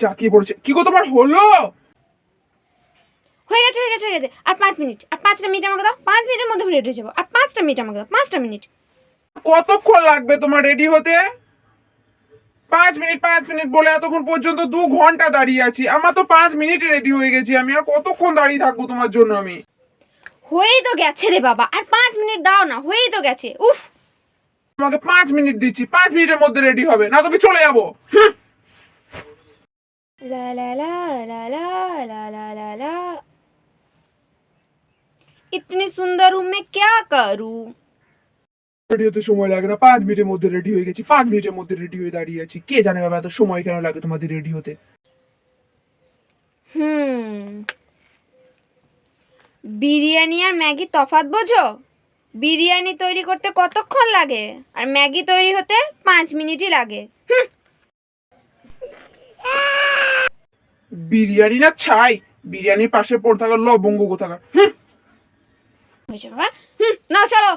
চাকিয়ে পড়েছে। কি গো তোমার হলো? হয়ে গেছে হয়ে গেছে হয়ে গেছে। আর 5 মিনিট, আর 5টা মিনিট আমাকে দাও। 5 মিনিটের মধ্যে রেডি হয়ে যাবো। আর 5টা মিনিট আমাকে দাও, 5টা মিনিট। কতক্ষণ লাগবে তোমার রেডি হতে? 5 মিনিট 5 মিনিট বলে এতক্ষণ পর্যন্ত 2 ঘন্টা দাঁড়িয়ে আছি। আমার তো 5 মিনিটে রেডি হয়ে গেছি। আমি আর কতক্ষণ দাঁড়িয়ে থাকবো তোমার জন্য আমি? হয়েই তো গেছে রে বাবা, আর 5 মিনিট দাও না, হয়েই তো গেছে। উফ, তোমাকে 5 মিনিট দিচ্ছি, 5 মিনিটের মধ্যে রেডি হবে, না তুমি চলে যাবো। লা লা লা লা লা লা লা লা লা, इतनी सुंदर हूँ मैं क्या करूँ। রেডি হতে সময় লাগে না, 5 মিনিটের মধ্যে রেডি হয়ে গেছি। 5 মিনিটের মধ্যে রেডি হয়ে দাঁড়িয়ে আছি। কে জানে বাবা এত সময় কেন লাগে তোমাদের রেডি হতে? বিরিয়ানি আর ম্যাগি তফাৎ বোঝো? বিরিয়ানি তৈরি করতে কতক্ষণ লাগে, আর ম্যাগি তৈরি হতে 5 মিনিটই লাগে। বিরিয়ানি না ছাই, বিরিয়ানির পাশে পড়ে থাকা লবঙ্গ কোথাকার। হয়েছে বাবা, নাও চলো।